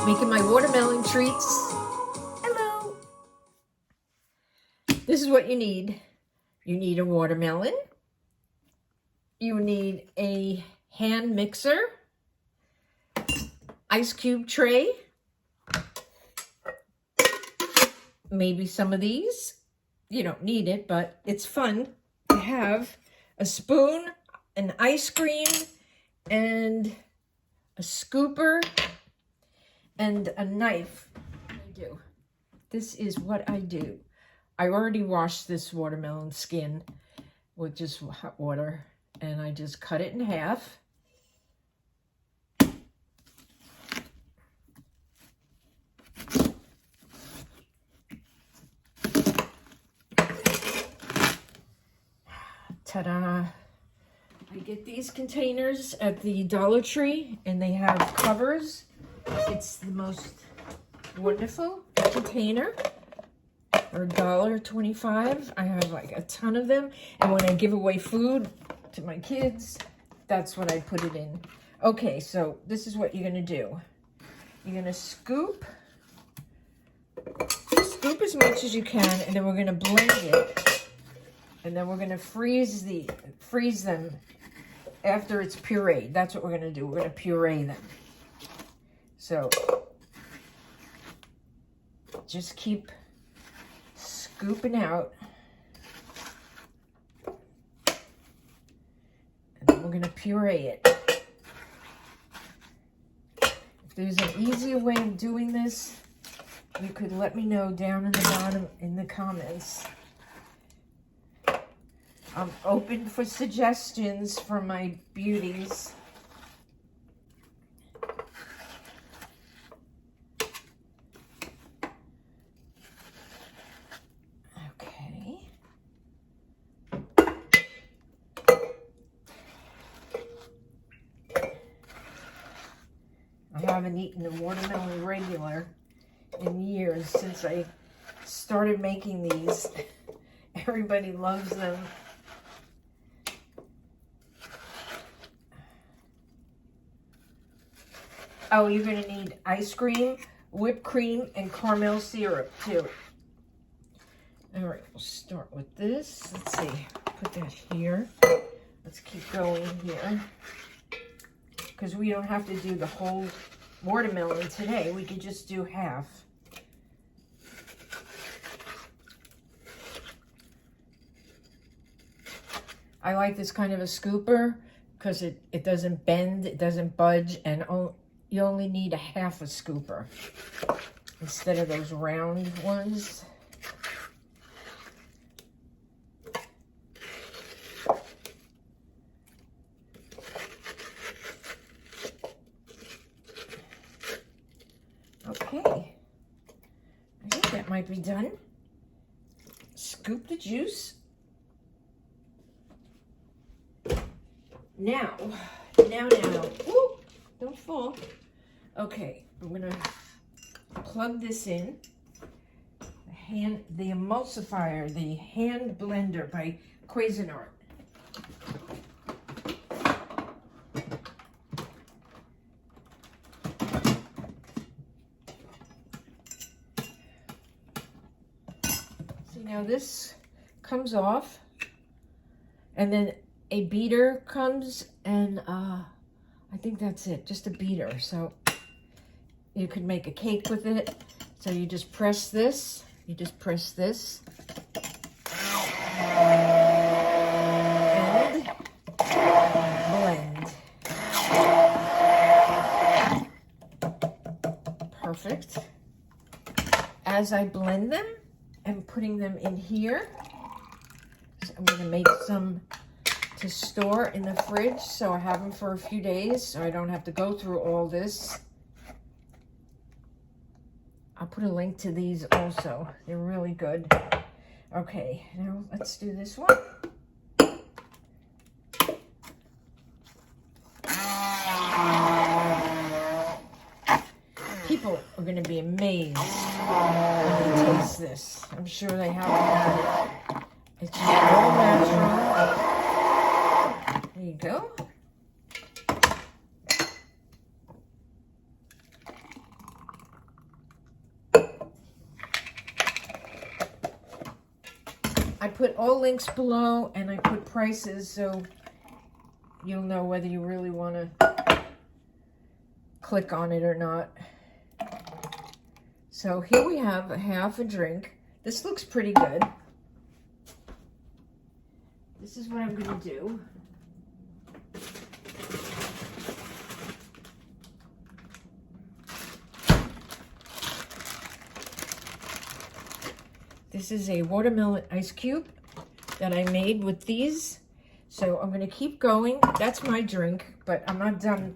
Making my watermelon treats. Hello. This is what you need. You need a watermelon. You need a hand mixer, ice cube tray, maybe some of these. You don't need it, but it's fun to have a spoon, an ice cream, and a scooper, and a knife. This is what I do. I already washed this watermelon skin with just hot water, and I just cut it in half. Ta-da! I get these containers at the Dollar Tree, and they have covers. It's the most wonderful container for $1.25. I have like a ton of them, and when I give away food to my kids, that's what I put it in. Okay, so this is what you're gonna do. You're gonna scoop as much as you can, and then we're gonna blend it, and then we're gonna freeze them after it's pureed. That's what we're gonna do. We're gonna puree them. So just keep scooping out. And then we're going to puree it. If there's an easier way of doing this, you could let me know down in the bottom in the comments. I'm open for suggestions from my beauties. I haven't eaten a watermelon regular in years since I started making these. Everybody loves them. Oh, you're going to need ice cream, whipped cream, and caramel syrup too. All right, we'll start with this. Let's see, put that here. Let's keep going here, because we don't have to do the whole watermelon today. We could just do half. I like this kind of a scooper because it doesn't bend, it doesn't budge, and you only need a half a scooper instead of those round ones. Okay, I think that might be done. Scoop the juice. Now, whoop, don't fall. Okay, I'm gonna plug this in. The emulsifier, the hand blender by Cuisinart. Now this comes off, and then a beater comes, and I think that's it, just a beater. So you could make a cake with it. So you just press this, and blend. Perfect. As I blend them, I'm putting them in here. So I'm going to make some to store in the fridge so I have them for a few days so I don't have to go through all this. I'll put a link to these also. They're really good. Okay, now let's do this one. People are going to be amazed when they taste this. I'm sure they haven't had it. It's just all natural. There you go. I put all links below, and I put prices so you'll know whether you really want to click on it or not. So here we have a half a drink. This looks pretty good. This is what I'm going to do. This is a watermelon ice cube that I made with these. So I'm going to keep going. That's my drink, but I'm not done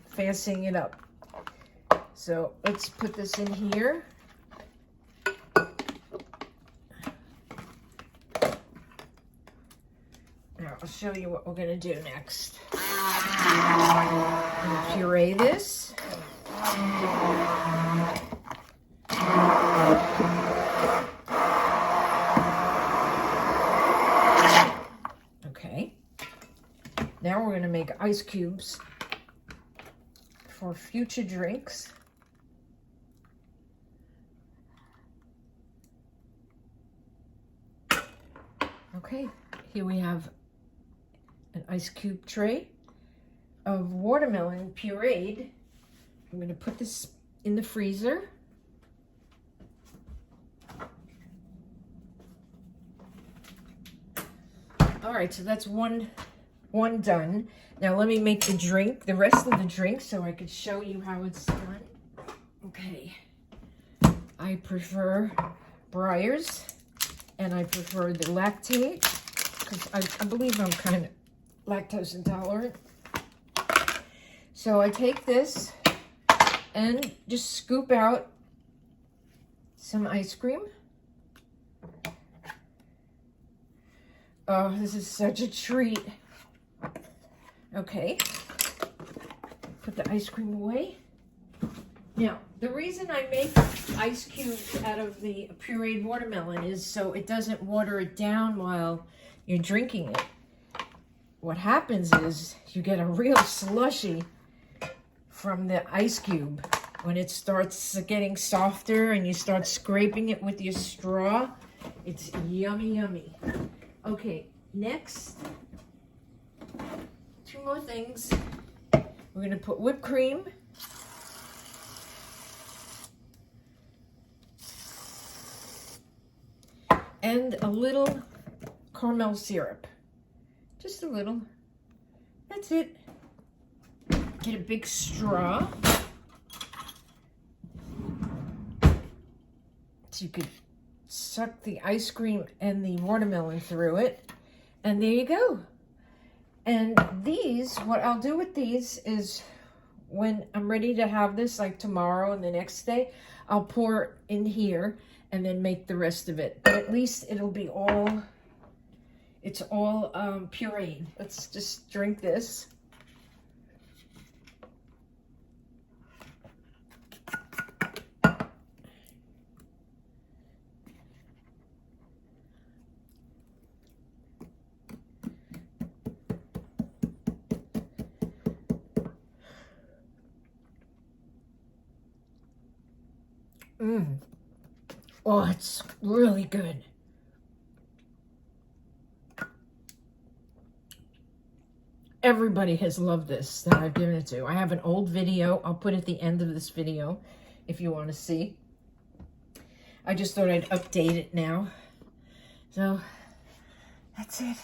fancying it up. So let's put this in here. Now I'll show you what we're going to do next. I'm going to puree this. Okay. Now we're going to make ice cubes for future drinks. Okay, here we have an ice cube tray of watermelon pureed. I'm going to put this in the freezer. All right, so that's one done. Now let me make the drink, the rest of the drink, so I could show you how it's done. Okay, I prefer Breyers, and I prefer the lactate, because I believe I'm kind of lactose intolerant. So I take this and just scoop out some ice cream. Oh, this is such a treat. Okay, put the ice cream away. Now, the reason I make ice cubes out of the pureed watermelon is so it doesn't water it down while you're drinking it. What happens is you get a real slushie from the ice cube when it starts getting softer and you start scraping it with your straw. It's yummy, yummy. Okay, next, two more things. We're going to put whipped cream. And a little caramel syrup. Just a little. That's it. Get a big straw. So you could suck the ice cream and the watermelon through it. And there you go. And these, what I'll do with these is when I'm ready to have this, like tomorrow and the next day, I'll pour in here and then make the rest of it. But at least it'll be all, it's all pureed. Let's just drink this. Oh, it's really good. Everybody has loved this that I've given it to. I have an old video. I'll put at the end of this video if you want to see. I just thought I'd update it now. So, that's it.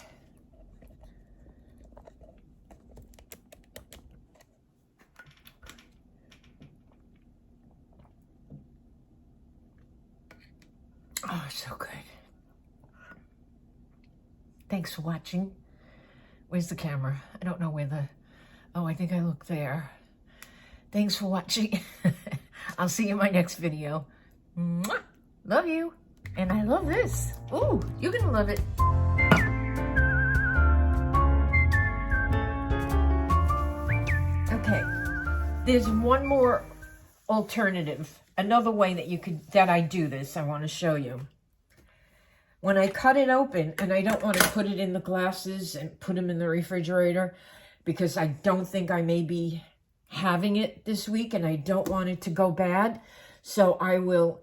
Oh, so good. Thanks for watching. Where's the camera? I don't know where the... Oh, I think I look there. Thanks for watching. I'll see you in my next video. Mwah! Love you. And I love this. Ooh, you're gonna love it. Okay. There's one more alternative. Another way that I do this, I want to show you. When I cut it open, and I don't want to put it in the glasses and put them in the refrigerator because I don't think I may be having it this week and I don't want it to go bad. So I will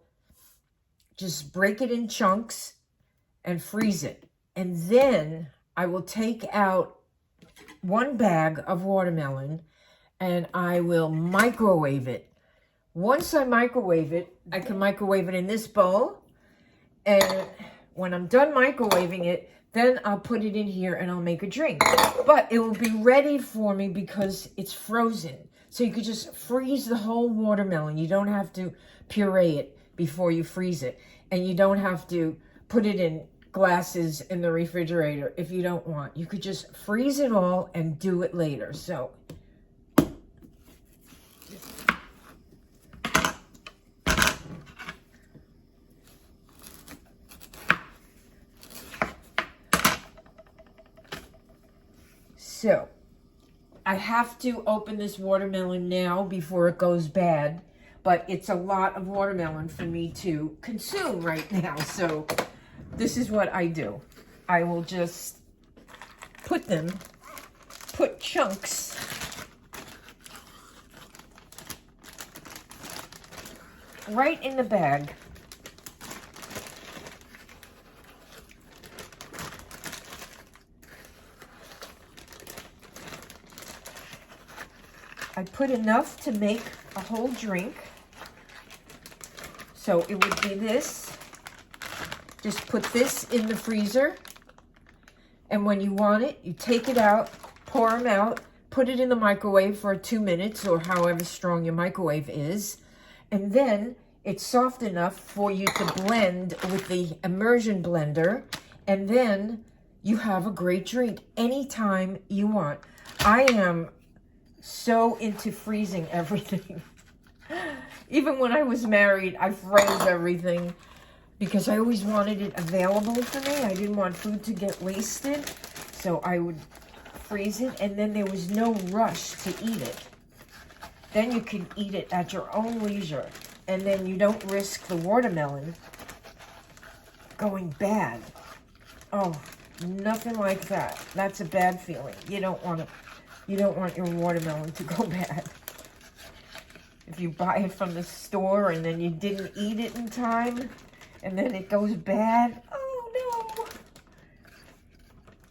just break it in chunks and freeze it. And then I will take out 1 bag of watermelon and I will microwave it. Once I microwave it, I can microwave it in this bowl. And when I'm done microwaving it, then I'll put it in here and I'll make a drink. But it will be ready for me because it's frozen. So you could just freeze the whole watermelon. You don't have to puree it before you freeze it. And you don't have to put it in glasses in the refrigerator if you don't want. You could just freeze it all and do it later. So I have to open this watermelon now before it goes bad, but it's a lot of watermelon for me to consume right now. So this is what I do. I will just put chunks right in the bag. I put enough to make a whole drink. So it would be this. Just put this in the freezer. And when you want it, you take it out, pour them out, put it in the microwave for 2 minutes or however strong your microwave is. And then it's soft enough for you to blend with the immersion blender. And then you have a great drink anytime you want. I am so into freezing everything. Even when I was married, I froze everything because I always wanted it available for me. I didn't want food to get wasted, so I would freeze it, and then there was no rush to eat it. Then you can eat it at your own leisure, and then you don't risk the watermelon going bad. Oh, nothing like that. That's a bad feeling. You don't want your watermelon to go bad. If you buy it from the store and then you didn't eat it in time and then it goes bad, oh no.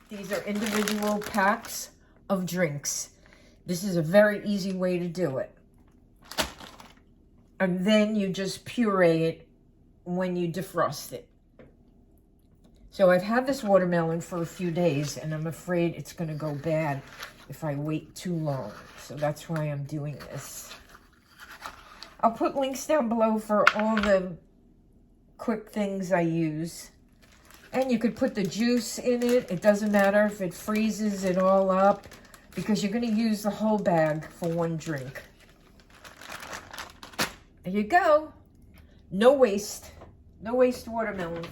These are individual packs of drinks. This is a very easy way to do it. And then you just puree it when you defrost it. So I've had this watermelon for a few days and I'm afraid it's going to go bad if I wait too long. So that's why I'm doing this. I'll put links down below for all the quick things I use. And you could put the juice in it. It doesn't matter if it freezes it all up because you're going to use the whole bag for 1 drink. There you go. No waste. No waste watermelon.